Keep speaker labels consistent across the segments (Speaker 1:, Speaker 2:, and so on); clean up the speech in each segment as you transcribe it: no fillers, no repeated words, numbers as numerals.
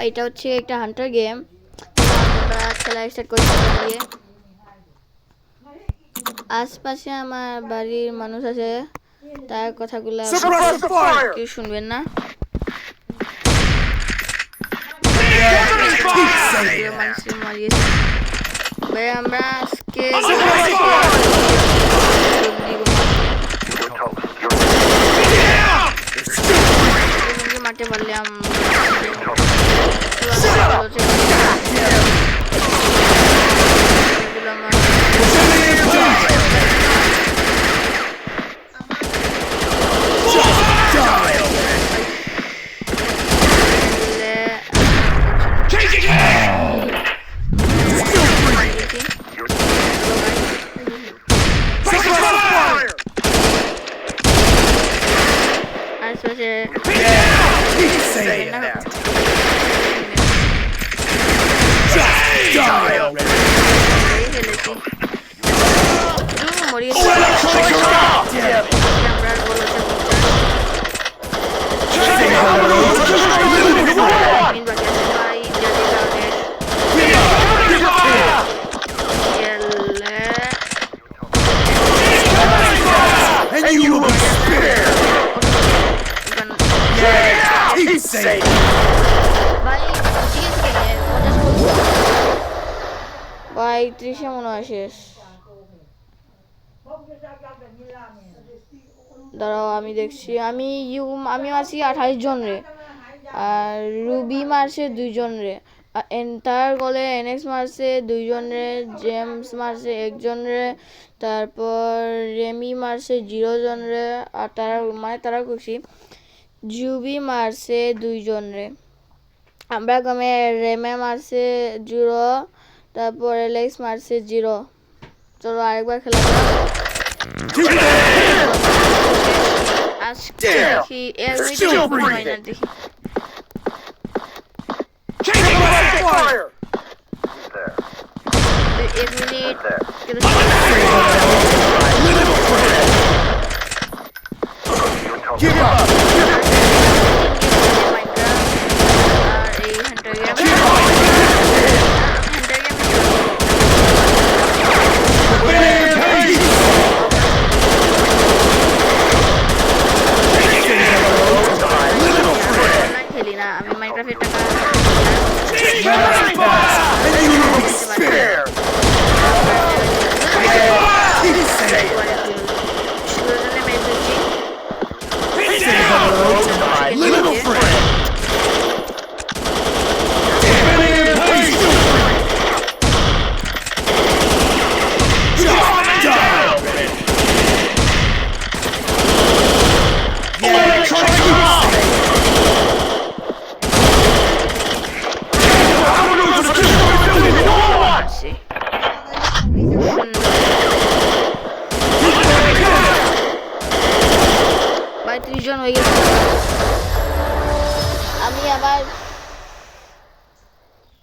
Speaker 1: এটা হচ্ছে একটা হান্টার গেম। আমরা খেলা স্টার্ট করছি দিয়ে। আশপাশে আমার বাড়ির মানুষ আছে, তার কথাগুলো কেউ শুনবেন না। আমরা আজকে মাঠে পারলাম ভাই 30 মনে হয় শেষ। দাঁড়াও আমি দেখছি। আমি মারছি 28 জন রে, আর রুবি মারছে 2 জন রে, এন্টার গলে এনএক্স মারছে 2 জন রে, জেমস মারছে 1 জন রে, তারপর রেমি মারছে 0 জন রে, আর তারা খুশি জুবি মারছে 2 জন রে। আমরা গমে রেমে মারছে 0, তারপর এলেক্স মারছে 0। চলো আরেকবার খেলা আজকে দেখি দেখি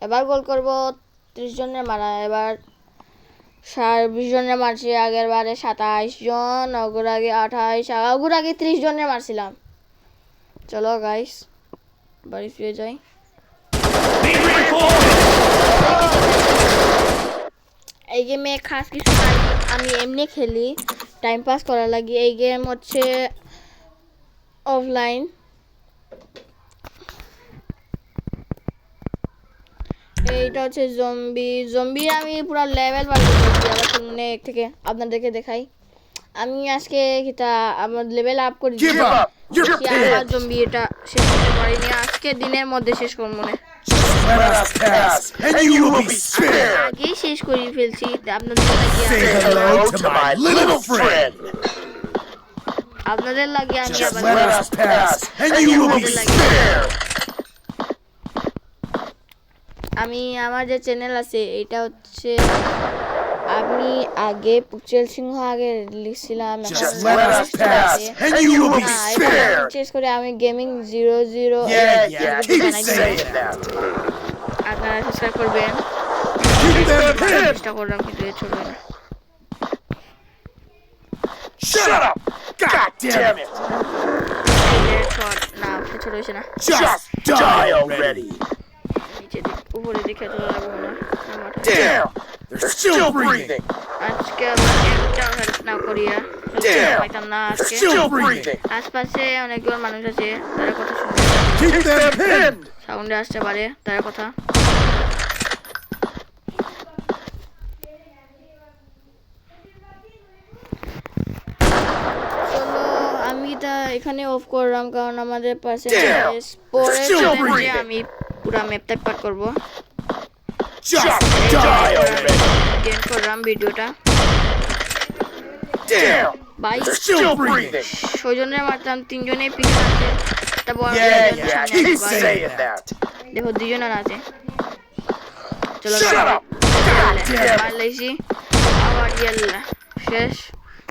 Speaker 1: এবার গোল করব 30 জনের মারা। এবার 20 জনের মারছি, আগের বারে 27 জন, ওগুর আগে 28, ওগুর আগে 30 জনের মারছিলাম। চলো গাইস বাড়ি ফিরে যাই। এই গেমে খাস কিছু নাই, আমি এমনি খেলি টাইম পাস করার লাগি। এই গেম হচ্ছে অফলাইন। এইটা হচ্ছে জম্বি আমি পুরো লেভেল পার করছি। আবার সামনে থেকে আপনাদেরকে দেখাই। আমি আজকে আমার লেভেল আপ করেছি। আমার জম্বি এটা শেষ করতে পারিনি, আজকে দিনের মধ্যে শেষ করব মনে আগেই শেষ করে ফেলছি। আপনাদের লাগে আমি আমার যে চ্যানেল আছে এটা হচ্ছে, আমি আগে পুচেল সিংহ আগে লিখছিলাম, চেস করে আমি গেমিং 00 আপনারা সাবস্ক্রাইব করবেন। চেষ্টা করলাম কিন্তু চলবে না।
Speaker 2: Shut up! God damn it!
Speaker 1: না ছোট হয়েছে না।
Speaker 2: Just die already!
Speaker 1: খেতে লাগবো না মাঠে
Speaker 2: Damn! They're still breathing!
Speaker 1: আজকে আবার একটাও হেল্প না করিয়া
Speaker 2: Damn!
Speaker 1: পাইতাম না
Speaker 2: They're
Speaker 1: আজকে
Speaker 2: still breathing!
Speaker 1: আশপাশে অনেকগুলো মানুষ আছে তারা কথা শুনবে
Speaker 2: Keep them pinned!
Speaker 1: সাউন্ডে আসতে পারে তার কথা চলো আমি তা এখানে অফ করলাম কারণ আমাদের পাশে
Speaker 2: Damn!
Speaker 1: পরে
Speaker 2: Still
Speaker 1: চ্যালেঞ্জে
Speaker 2: breathing!
Speaker 1: আমি পুরো ম্যাপটা পার করব
Speaker 2: Just die already!
Speaker 1: চেঞ্জ করলাম ভিডিওটা
Speaker 2: Damn!
Speaker 1: ভাই
Speaker 2: They're still breathing!
Speaker 1: ছয়জনের মারতাম তিনজনেই পিছনে আছে তারপর
Speaker 2: Yeah, keep saying that!
Speaker 1: দেখো দুজন আর আছে চলো
Speaker 2: Shut up! God damn it!
Speaker 1: মারলাইছি আবার ইয়াল্লা শেষ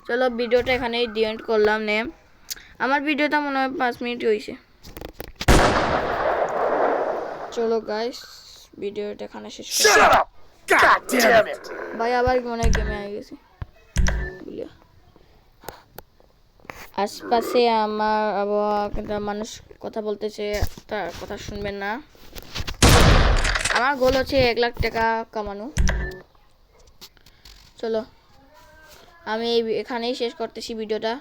Speaker 1: চলো ভিডিওটা এখানেই ডিএন্ড করলাম নে আমার ভিডিওটা মনে হয় 5 মিনিট হয়েছে চলো গাইস ভিডিওটা এখানে শেষ করি
Speaker 2: Shut up! God damn it!
Speaker 1: ভাই আবার মনে হয় গেমে আই গেছে বুলিয়া আশপাশে আমার আবার মানুষ কথা বলতেছে তার কথা শুনবেন না আমার গোল হচ্ছে 1 লাখ টাকা কামানো চলো আমি এখানেই শেষ করতেছি ভিডিওটা